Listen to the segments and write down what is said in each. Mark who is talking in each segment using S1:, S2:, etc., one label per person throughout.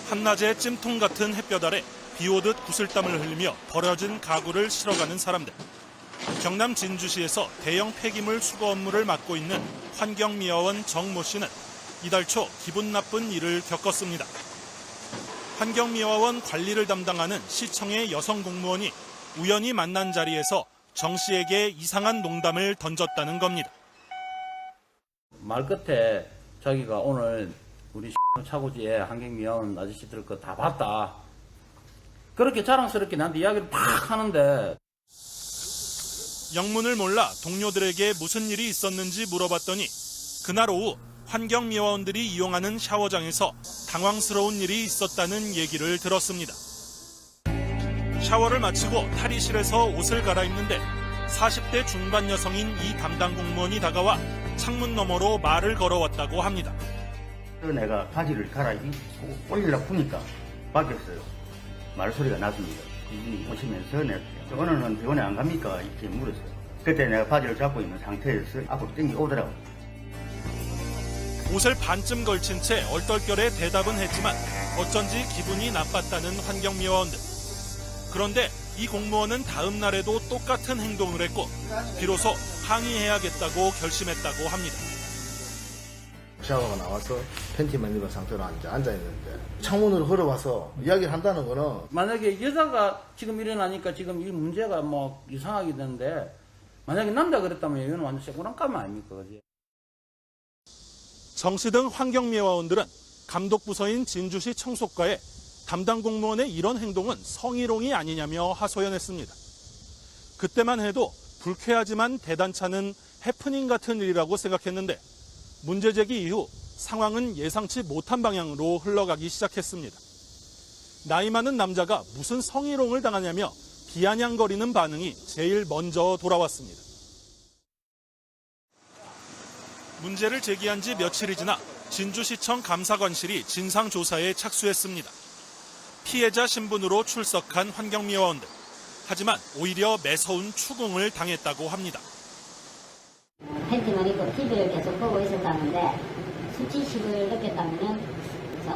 S1: 한낮의 찜통 같은 햇볕 아래 비오듯 구슬땀을 흘리며 버려진 가구를 실어가는 사람들. 경남 진주시에서 대형 폐기물 수거 업무를 맡고 있는 환경미화원 정모 씨는 이달 초 기분 나쁜 일을 겪었습니다. 환경미화원 관리를 담당하는 시청의 여성 공무원이 우연히 만난 자리에서 정 씨에게 이상한 농담을 던졌다는 겁니다.
S2: 말 끝에 자기가 오늘 우리 차고지에 환경미화원 아저씨들 거 다 봤다. 그렇게 자랑스럽게 나한테 이야기를 딱 하는데
S1: 영문을 몰라 동료들에게 무슨 일이 있었는지 물어봤더니 그날 오후 환경미화원들이 이용하는 샤워장에서 당황스러운 일이 있었다는 얘기를 들었습니다. 샤워를 마치고 탈의실에서 옷을 갈아입는데 40대 중반 여성인 이 담당 공무원이 다가와 창문 너머로 말을 걸어왔다고 합니다.
S3: 내가 바지를 갈아입고 올리려고 보니까 바뀌었어요. 말소리가 났습니다. 이분이 오시면서 오늘은 병원에 안 갑니까? 이렇게 물었어요. 그때 내가 바지를 잡고 있는 상태에서 앞으로 땡겨오더라고요.
S1: 옷을 반쯤 걸친 채 얼떨결에 대답은 했지만 어쩐지 기분이 나빴다는 환경미화원들. 그런데 이 공무원은 다음 날에도 똑같은 행동을 했고 비로소 항의해야겠다고 결심했다고 합니다.
S4: 샤워가 나와서 팬티만 입은 상태로 앉아있는데 창문으로 걸어와서 이야기를 한다는 거는
S2: 만약에 여자가 지금 일어나니까 지금 이 문제가 뭐 이상하게 되는데 만약에 남자 그랬다면 이건 완전 세고랑감 아닙니까? 그지?
S1: 정 씨 등 환경미화원들은 감독부서인 진주시 청소과에 담당 공무원의 이런 행동은 성희롱이 아니냐며 하소연했습니다. 그때만 해도 불쾌하지만 대단찮은 해프닝 같은 일이라고 생각했는데 문제 제기 이후 상황은 예상치 못한 방향으로 흘러가기 시작했습니다. 나이 많은 남자가 무슨 성희롱을 당하냐며 비아냥거리는 반응이 제일 먼저 돌아왔습니다. 문제를 제기한 지 며칠이 지나 진주시청 감사관실이 진상조사에 착수했습니다. 피해자 신분으로 출석한 환경미화원들. 하지만 오히려 매서운 추궁을 당했다고 합니다.
S5: 팬티만 입고 TV를 계속 보고 있었다는데 수치심을 느꼈다면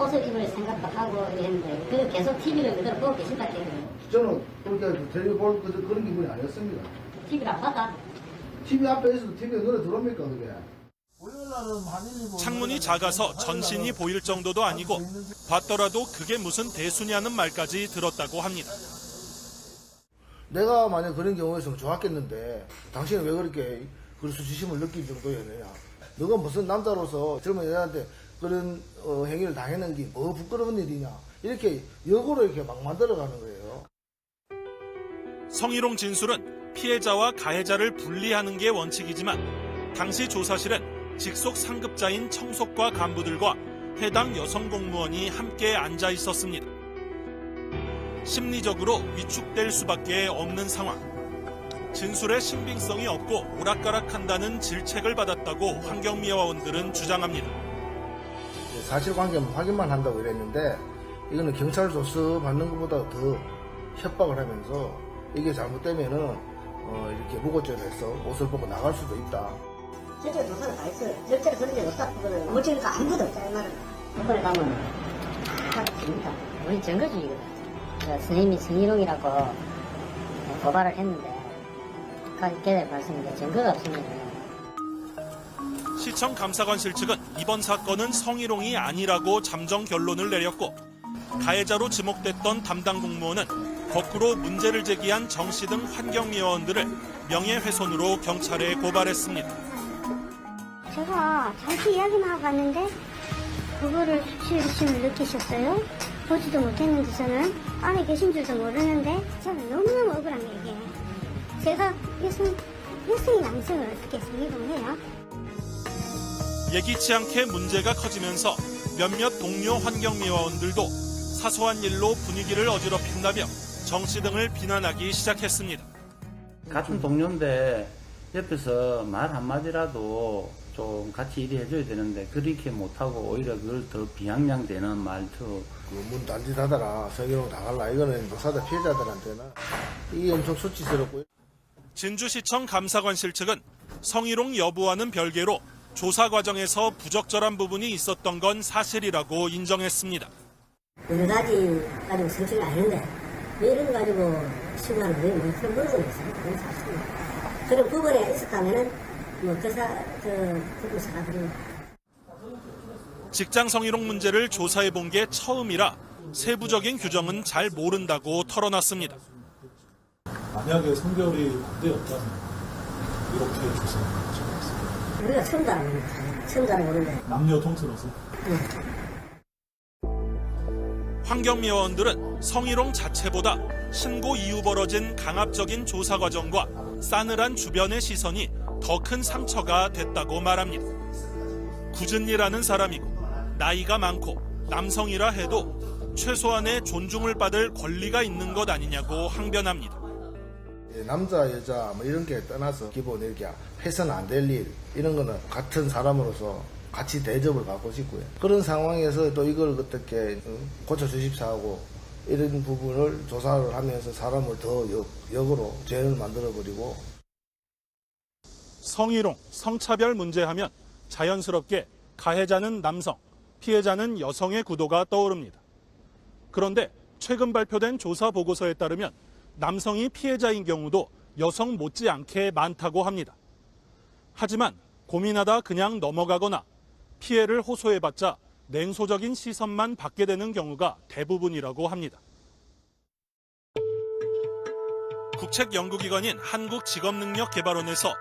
S5: 옷을 입을 생각도 하고 했는데 그 계속 TV를 그대로 보고 계신다 했거든요.
S4: 저는 그렇게 텔레비 볼 그런 기분이 아니었습니다.
S5: TV를 안 봤다?
S4: TV 앞에 있어도 TV에 노래 들어옵니까 그게?
S1: 창문이 작아서 전신이 보일 정도도 아니고 봤더라도 그게 무슨 대수냐는 말까지 들었다고 합니다.
S4: 내가 만약 그런 경우였으면 좋았겠는데 당신은 왜 그렇게 그 수치심을 느낄 정도였느냐. 너가 무슨 남자로서 젊은 여자한테 그런 행위를 당하는 게 뭐 부끄러운 일이냐. 이렇게 역으로 이렇게 막 만들어가는 거예요.
S1: 성희롱 진술은 피해자와 가해자를 분리하는 게 원칙이지만 당시 조사실은 직속 상급자인 청소과 간부들과 해당 여성 공무원이 함께 앉아 있었습니다. 심리적으로 위축될 수밖에 없는 상황. 진술의 신빙성이 없고 오락가락한다는 질책을 받았다고 환경미화원들은 주장합니다.
S4: 사실관계만 확인만 한다고 이랬는데 이거는 경찰 조사 받는 것보다 더 협박을 하면서 이게 잘못되면은 이렇게 무고죄로 해서 옷을 벗고 나갈 수도 있다.
S5: 실제 조사를 다 했어요. 실제로 그런 게 없다. 그거는 어찌니까 아무도 없다. 이 말은. 이번에 가면 다 됩니다. 우리 증거주의거든. 선생님이 성희롱이라고 고발을 했는데 깨달을 말씀인데 증거가 없으면
S1: 시청 감사관실 측은 이번 사건은 성희롱이 아니라고 잠정 결론을 내렸고 가해자로 지목됐던 담당 공무원은 거꾸로 문제를 제기한 정 씨 등 환경미화원들을 명예훼손으로 경찰에 고발했습니다.
S6: 제가 잠시 이야기만 하고 갔는데 그거를 수치심을 느끼셨어요? 보지도 못했는데 저는 안에 계신 줄도 모르는데 저는 너무너무 억울한 게 이게 제가 여성의 남성을 어떻게 성희롱을 해요?
S1: 예기치 않게 문제가 커지면서 몇몇 동료 환경미화원들도 사소한 일로 분위기를 어지럽힌다며 정 씨 등을 비난하기 시작했습니다.
S2: 같은 동료인데 옆에서 말 한마디라도 좀 같이 일해줘야 되는데 그렇게 못하고 오히려 그걸 더 비아냥대는 말투.
S4: 문 단지 닫아라. 성희롱 당할라. 이거는 사자 피해자들한테는 이게 엄청 수치스럽고요.
S1: 진주시청 감사관실 측은 성희롱 여부와는 별개로 조사 과정에서 부적절한 부분이 있었던 건 사실이라고 인정했습니다.
S5: 여러 가지 가지고 성취가 아닌데 왜 이런 거 가지고 신고하는 게 뭐 그런 부분이 있어요. 그건 사실입니다. 그런 부분에 있었다면은 부분 사과드립니다.
S1: 직장 성희롱 문제를 조사해 본 게 처음이라 세부적인 규정은 잘 모른다고 털어놨습니다.
S7: 만약에 성별이 반대였다면 이렇게 조사하는 적이 있습니다.
S5: 우리가 처음도 안 모릅니다. 처음도 안 모르는데.
S7: 남녀 통틀어서.
S1: 환경미화원들은 성희롱 자체보다 신고 이후 벌어진 강압적인 조사 과정과 싸늘한 주변의 시선이 더 큰 상처가 됐다고 말합니다. 굳은 일 하는 사람이고 나이가 많고 남성이라 해도 최소한의 존중을 받을 권리가 있는 것 아니냐고 항변합니다.
S4: 남자 여자 뭐 이런 게 떠나서 기본 이렇게 해서는 안 될 일 이런 거는 같은 사람으로서 같이 대접을 받고 싶고요. 그런 상황에서 또 이걸 어떻게 고쳐주십사 하고 이런 부분을 조사를 하면서 사람을 더 역으로 죄를 만들어버리고.
S1: 성희롱, 성차별 문제하면 자연스럽게 가해자는 남성, 피해자는 여성의 구도가 떠오릅니다. 그런데 최근 발표된 조사 보고서에 따르면 남성이 피해자인 경우도 여성 못지않게 많다고 합니다. 하지만 고민하다 그냥 넘어가거나 피해를 호소해봤자 냉소적인 시선만 받게 되는 경우가 대부분이라고 합니다. 국책연구기관인 한국직업능력개발원에서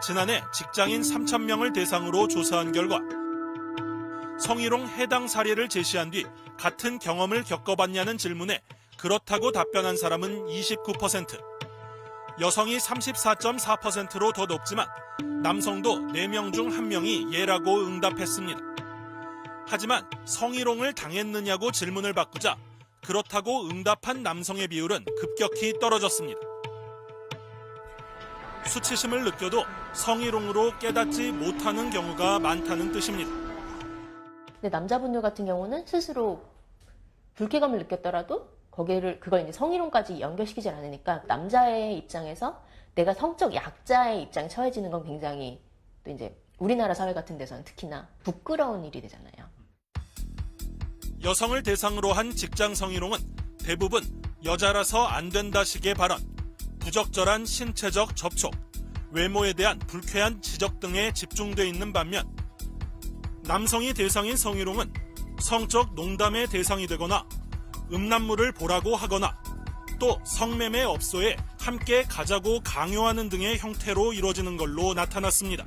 S1: 지난해 직장인 3,000명을 대상으로 조사한 결과 성희롱 해당 사례를 제시한 뒤 같은 경험을 겪어봤냐는 질문에 그렇다고 답변한 사람은 29%, 여성이 34.4%로 더 높지만 남성도 4명 중 1명이 예라고 응답했습니다. 하지만 성희롱을 당했느냐고 질문을 바꾸자 그렇다고 응답한 남성의 비율은 급격히 떨어졌습니다. 수치심을 느껴도 성희롱으로 깨닫지 못하는 경우가 많다는 뜻입니다.
S8: 근데 남자분들 같은 경우는 스스로 불쾌감을 느꼈더라도 그걸 이제 성희롱까지 연결시키지 않으니까 남자의 입장에서 내가 성적 약자의 입장에 처해지는 건 굉장히 또 이제 우리나라 사회 같은 데서는 특히나 부끄러운 일이 되잖아요.
S1: 여성을 대상으로 한 직장 성희롱은 대부분 여자라서 안 된다식의 발언, 부적절한 신체적 접촉, 외모에 대한 불쾌한 지적 등에 집중돼 있는 반면 남성이 대상인 성희롱은 성적 농담의 대상이 되거나 음란물을 보라고 하거나 또 성매매 업소에 함께 가자고 강요하는 등의 형태로 이루어지는 걸로 나타났습니다.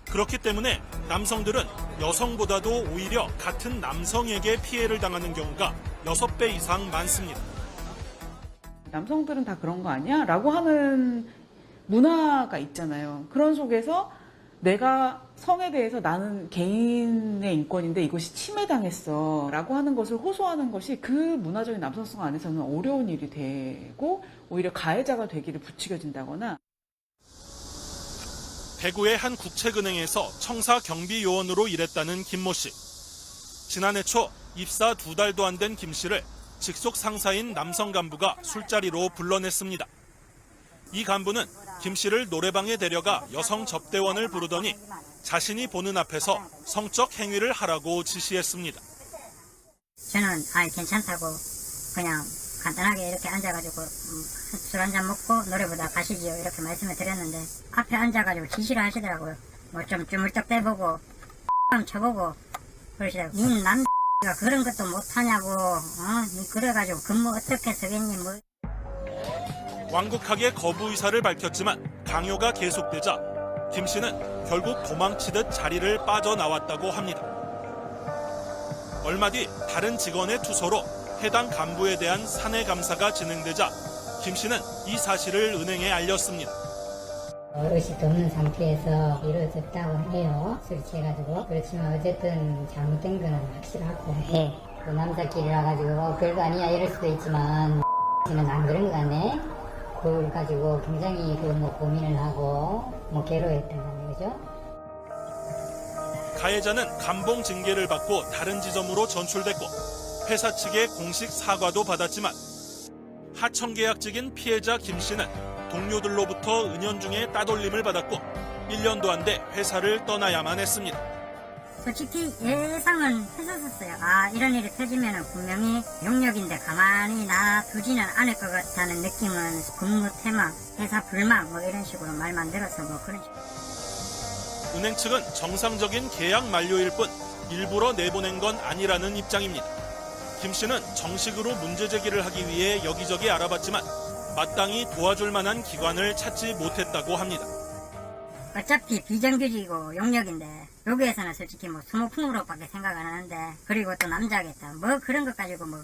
S1: 그렇기 때문에 남성들은 여성보다도 오히려 같은 남성에게 피해를 당하는 경우가 6배 이상 많습니다.
S9: 남성들은 다 그런 거 아니야? 라고 하는 문화가 있잖아요. 그런 속에서 내가 성에 대해서 나는 개인의 인권인데 이것이 침해당했어 라고 하는 것을 호소하는 것이 그 문화적인 남성성 안에서는 어려운 일이 되고 오히려 가해자가 되기를 부추겨진다거나.
S1: 대구의 한 국책은행에서 청사 경비요원으로 일했다는 김모 씨. 지난해 초 입사 2달도 안 된 김 씨를 직속 상사인 남성 간부가 술자리로 불러냈습니다. 이 간부는 김 씨를 노래방에 데려가 여성 접대원을 부르더니 자신이 보는 앞에서 성적 행위를 하라고 지시했습니다.
S5: 저는 괜찮다고 그냥 간단하게 이렇게 앉아가지고 술 한잔 먹고 노래보다 가시지요 이렇게 말씀을 드렸는데 앞에 앉아가지고 지시를 하시더라고요. 뭐 좀 주물쩍 대보고 쳐보고 그러시더라고요. 니 남자가 그런 것도 못하냐고 그래가지고 근무 어떻게 서겠니 뭐.
S1: 완곡하게 거부 의사를 밝혔지만 강요가 계속되자 김 씨는 결국 도망치듯 자리를 빠져나왔다고 합니다. 얼마 뒤 다른 직원의 투서로 해당 간부에 대한 사내 감사가 진행되자 김 씨는 이 사실을 은행에 알렸습니다.
S5: 어르신이 없는 상태에서 이루어졌다고 해요. 술 취해가지고. 그렇지만 어쨌든 잘못된 거는 확실하고. 그 남자끼리라 가지고 별거 아니야 이럴 수도 있지만 는 안 그런 것 같네. 그걸 가지고 굉장히 고민을 하고 괴로워했던 거죠.
S1: 가해자는 감봉 징계를 받고 다른 지점으로 전출됐고 회사 측의 공식 사과도 받았지만 하청계약직인 피해자 김 씨는 동료들로부터 은연중에 따돌림을 받았고 1년도 안 돼 회사를 떠나야만 했습니다.
S5: 솔직히 예상은 했었어요. 아, 이런 일이 터지면 분명히 용역인데 가만히 놔두지는 않을 것 같다는 느낌은 근무 태망, 회사 불망 뭐 이런 식으로 말 만들어서 뭐 그런 식으로.
S1: 은행 측은 정상적인 계약 만료일 뿐 일부러 내보낸 건 아니라는 입장입니다. 김 씨는 정식으로 문제 제기를 하기 위해 여기저기 알아봤지만 마땅히 도와줄 만한 기관을 찾지 못했다고 합니다.
S5: 어차피 비정규직이고 용역인데 여기에서는 솔직히 뭐 수모품으로밖에 생각 안 하는데 그리고 또 남자겠다 뭐 그런 것 가지고 뭐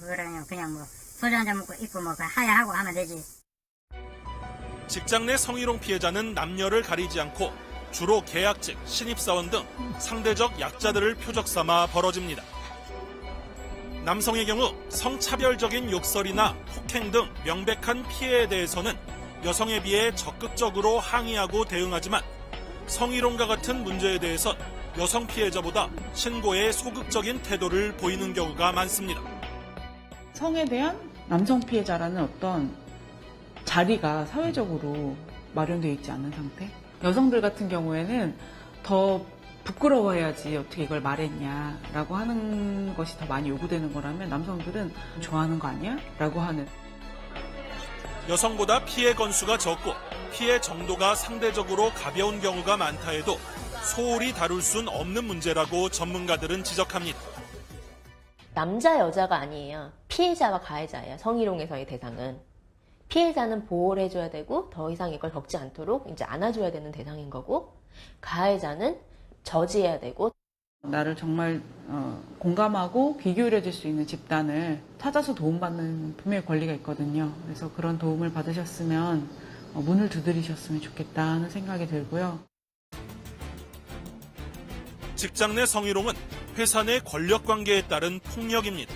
S5: 그냥 뭐 소주 한잔 먹고 있고 뭐 하야하고 하면 되지.
S1: 직장 내 성희롱 피해자는 남녀를 가리지 않고 주로 계약직, 신입사원 등 상대적 약자들을 표적 삼아 벌어집니다. 남성의 경우 성차별적인 욕설이나 폭행 등 명백한 피해에 대해서는 여성에 비해 적극적으로 항의하고 대응하지만 성희롱과 같은 문제에 대해선 여성 피해자보다 신고에 소극적인 태도를 보이는 경우가 많습니다.
S9: 성에 대한 남성 피해자라는 어떤 자리가 사회적으로 마련되어 있지 않은 상태? 여성들 같은 경우에는 더 부끄러워해야지 어떻게 이걸 말했냐라고 하는 것이 더 많이 요구되는 거라면 남성들은 좋아하는 거 아니야? 라고 하는.
S1: 여성보다 피해 건수가 적고 피해 정도가 상대적으로 가벼운 경우가 많다 해도 소홀히 다룰 순 없는 문제라고 전문가들은 지적합니다.
S8: 남자 여자가 아니에요. 피해자와 가해자예요. 성희롱에서의 대상은. 피해자는 보호를 해줘야 되고 더 이상 이걸 겪지 않도록 이제 안아줘야 되는 대상인 거고, 가해자는 저지해야 되고.
S9: 나를 정말 공감하고 귀 기울여줄 수 있는 집단을 찾아서 도움받는 분명히 권리가 있거든요. 그래서 그런 도움을 받으셨으면 문을 두드리셨으면 좋겠다는 생각이 들고요.
S1: 직장 내 성희롱은 회사 내 권력관계에 따른 폭력입니다.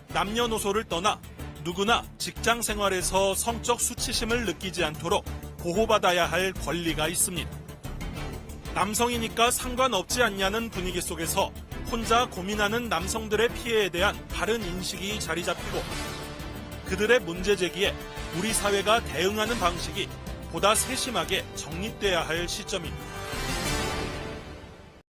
S1: 남녀노소를 떠나 누구나 직장 생활에서 성적 수치심을 느끼지 않도록 보호받아야 할 권리가 있습니다. 남성이니까 상관없지 않냐는 분위기 속에서 혼자 고민하는 남성들의 피해에 대한 바른 인식이 자리 잡히고 그들의 문제 제기에 우리 사회가 대응하는 방식이 보다 세심하게 정립돼야 할 시점입니다.